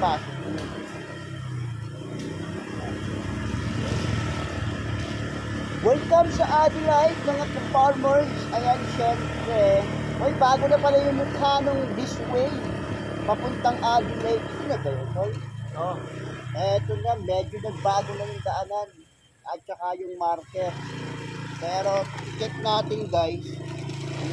pasok. Welcome sa Adelaide mga ka-farmers. Ayan, syempre. Hoy, bago na pala yung mukha nung this way. Papuntang Adelaide. Ito na ba yun, Hoy? Oo. Eto na, medyo nagbago na yung daanan. At saka yung marker. Pero, check natin guys.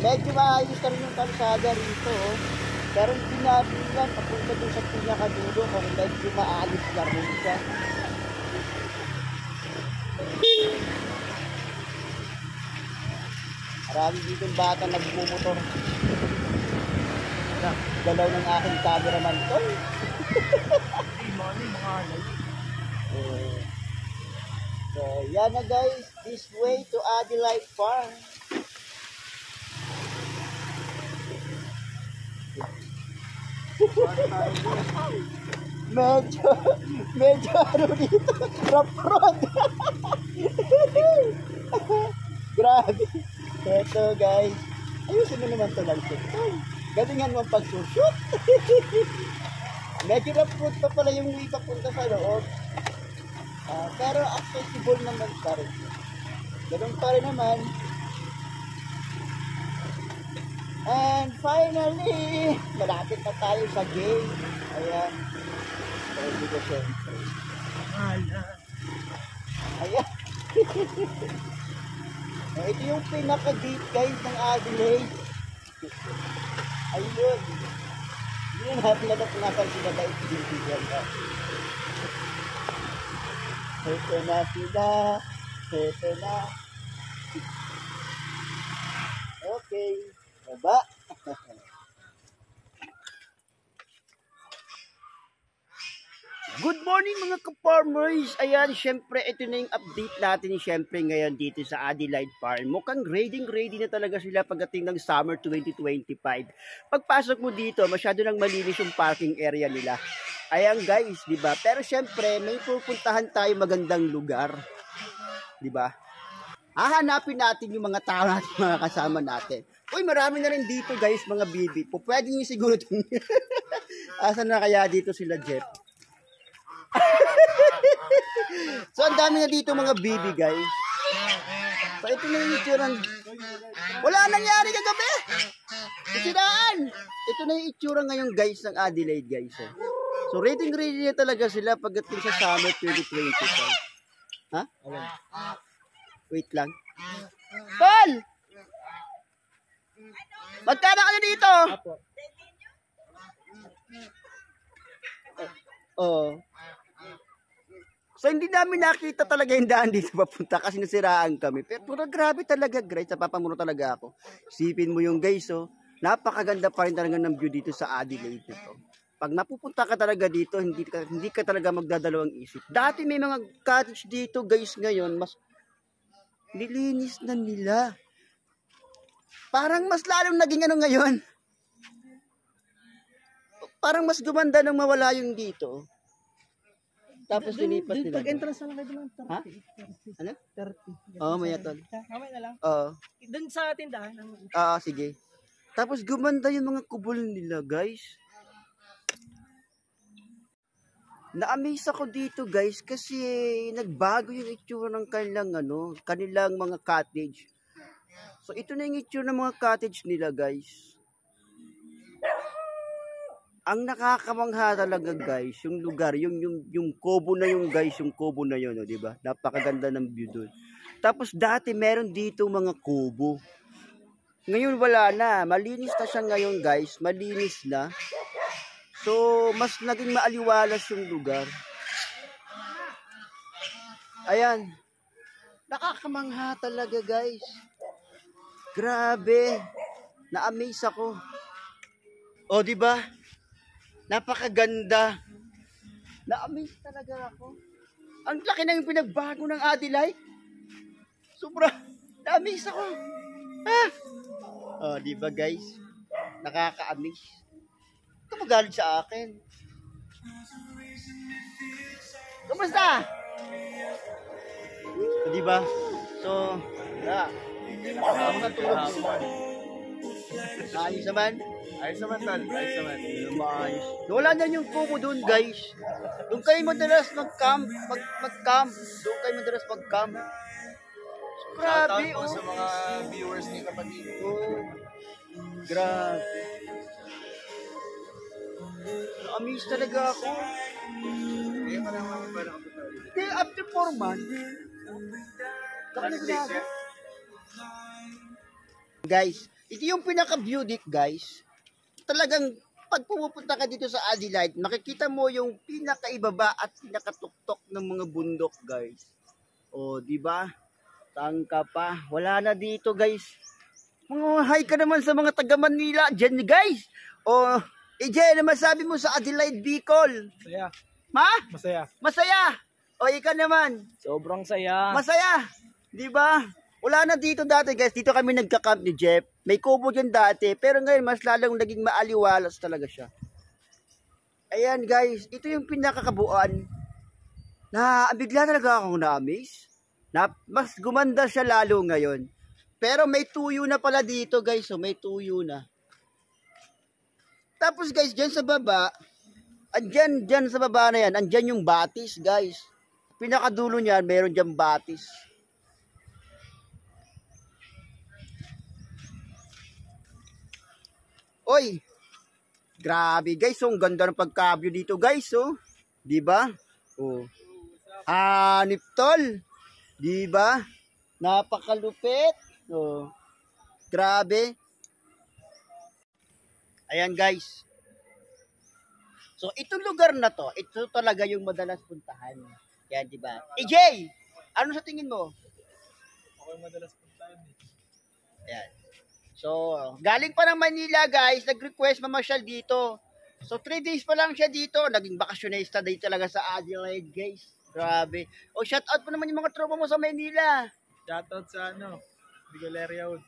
Medyo maayos na rin yung kalsada rito. Oh. Pero hindi natin yan. Papunta dun sa pinakadulo kung medyo maalis na rin siya. Marami dito bata nagmumotor. Galaw ng aking cameraman to. So, yan na guys. This way to Adelaide Farm. medyo ano dito. Rough road. Grabe. Eto guys, ayusin mo naman ito lang ito. Galingan mo pag-shoot. Medyo rough road pa pala yung way papunta sa loob. Pero accessible naman pa rin. Ganun pa rin naman. And finally, malapit na tayo sa gate. Ayan. Pwede ko syempre. Ayan. Ito yung pinaka-gate guys ng Adelaide. Ayun. Hindi na natin natin sila guys. Ito na sila. Ito na. Okay. Baba. Good morning mga ka-farmers! Ayan, syempre, ito na yung update natin syempre ngayon dito sa Adelaide Farm. Mukhang ready na talaga sila pagdating ng summer 2025. Pagpasok mo dito, masyado nang malinis yung parking area nila. Ayan guys, di ba? Pero syempre, may pupuntahan tayo magandang lugar. Di ba? Hahanapin natin yung mga tao natin, mga kasama natin. Uy, marami na rin dito guys, mga bibi. Pwede nyo siguro itong... Asan na kaya dito sila, Jeff? So, ang dami na dito mga bibi, guys. So, ito na yung itsura. Wala nangyari kagabi! Isiraan! Ito na yung itsura ngayon, guys, ng Adelaide, guys. So, ready na talaga sila pagdating sa summer 2025. Ha? Wait lang. Tol! Magkano kayo dito? Oo. So, hindi namin nakita talaga yung daan dito papunta kasi nasiraan kami. Pero grabe talaga, guys. Napapamuno talaga ako. Isipin mo yung guys, oh. Napakaganda pa rin talaga ng view dito sa Adelaide nito. Pag napupunta ka talaga dito, hindi ka talaga magdadalawang isip. Dati may mga cottage dito, guys, ngayon, mas nilinis na nila. Parang mas lalong naging ano ngayon. Parang mas gumanda nang mawala yung dito. Tapos dilipat nila. Pag-entrance na lang doon. Ha? Ano? 30. Oo, may atol. Mamaya na lang. Oo. Doon sa tindahan. Oo, sige. Tapos gumanda yung mga kubol nila, guys. Na-amaze ako dito, guys, kasi nagbago yung itsura ng kanilang mga cottage. So, ito na yung itsura ng mga cottage nila, guys. Ang nakakamangha talaga guys, yung lugar, yung kubo na yung guys, yung kubo na yun, oh, di ba? Napakaganda ng view doon. Tapos dati meron dito mga kubo. Ngayon wala na, malinis na siya ngayon guys, malinis na. So mas naging maaliwalas yung lugar. Ayan. Nakakamangha talaga guys. Grabe. Na-amaze ako. O di ba? Napakaganda. Na-amaze talaga ako. Ang laki na yung pinagbago ng Adelaide. Sobra. Na-amaze ako. Ah. Oh, di ba guys? Nakaka-amaze. Ito magalit sa akin. Kumusta? So, di ba? So, ako natulog. Ayos naman. Ayos naman, tol. Ayos naman. Maayos. Wala na yung kubo doon, guys. Doon kayo madalas mag-camp. Mag-camp. Doon kayo madalas mag-camp. Grabe, Shoutout po sa mga viewers ni kapatid. Oh. Grabe. Na-amaze talaga ako. Kaya pa naman parang ako, tol. Hindi, after 4 months. Guys, ito yung pinaka-view deck, guys. Talagang pag pumupunta ka dito sa Adelaide, makikita mo yung pinakaibaba at pinakatuktok ng mga bundok, guys. O, di ba? Tangka pa. Wala na dito, guys. Mga hi ka naman sa mga taga Manila dyan, guys. O, EJ, ano masabi mo sa Adelaide, Bicol? Saya. Ma? Masaya. Masaya. O, ikaw naman. Sobrang saya. Masaya. Di ba? Wala na dito dati, guys. Dito kami nagka-camp ni Jeff. May kubo dyan dati. Pero ngayon, mas lalong naging maaliwalas talaga siya. Ayan, guys. Ito yung pinakakabuuan. Na, bigla talaga akong na-amaze. Na, mas gumanda siya lalo ngayon. Pero may tuyo na pala dito, guys. So, may tuyo na. Tapos, guys, dyan sa baba, dyan sa baba na yan, andyan yung batis, guys. Pinakadulo niyan, meron dyan batis. Oy, grabe guys, oh, ang ganda ng pagka-view dito guys, oh. 'Di ba? Oh. Hanip tol. 'Di ba? Napakalupit. Oh. Grabe. Ayan guys. So, itong lugar na to, ito talaga yung madalas puntahan. Yan, 'di ba? EJ, ano sa tingin mo? Ako yung madalas puntahan. Ayan. So, galing pa ng Manila guys, nag-request mamasyal dito. So, 3 days pa lang siya dito. Naging bakasyonista dito talaga sa Adelaide guys. Grabe. O, shout out po naman yung mga tropa mo sa Manila. Shoutout sa Bigoleria Wood.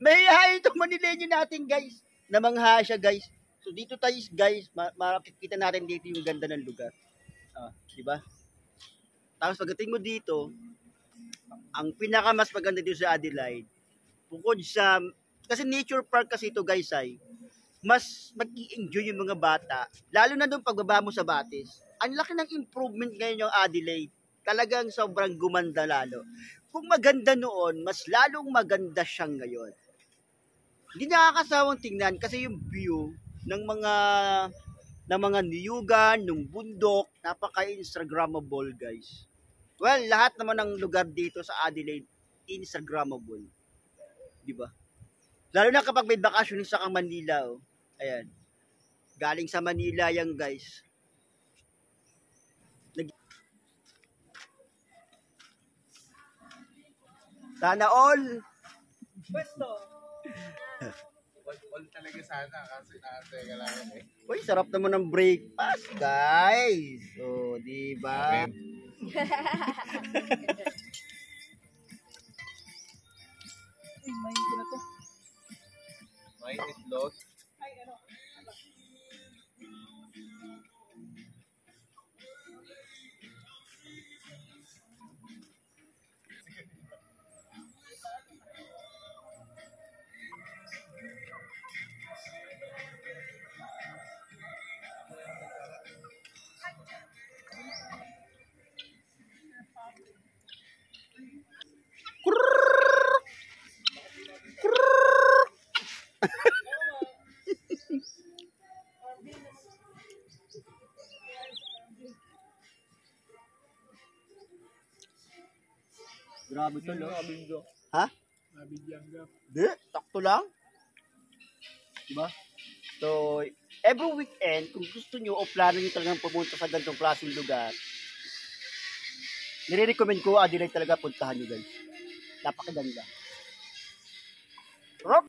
May hi itong Manileño natin guys. Namangha siya guys. So, dito tayo guys, makikita natin dito yung ganda ng lugar. Diba? Tapos pagdating mo dito, ang pinaka mas maganda dito sa Adelaide, bukod sa, kasi nature park kasi ito guys ay, mas mag-i-enjoy yung mga bata, lalo na doon pagbaba mo sa Batis. Ang laki ng improvement ngayon yung Adelaide. Talagang sobrang gumanda lalo. Kung maganda noon, mas lalong maganda siyang ngayon. Hindi nakakasawang tingnan kasi yung view ng mga niyugan, ng bundok, napaka-instagrammable guys. Well, lahat naman ng lugar dito sa Adelaide, Instagrammable. Di ba? Lalo na kapag may bakasyon sa Manila. Oh. Ayan. Galing sa Manila yan, guys. Sana all. Pwesto. All talaga sana kasi nakateka lang eh. Uy, sarap naman ng breakfast, guys. So, di ba? May na to. May itlog. Ay, ano? Grabe to, no? Nabinggo. Ha? Nabigyan Di, takto lang. Diba? So, every weekend, kung gusto nyo o plano nyo talagang pumunta sa ganitong klaseng lugar, nire-recommend ko, Adelaide talaga puntahan nyo guys. Napakaganda. Rob!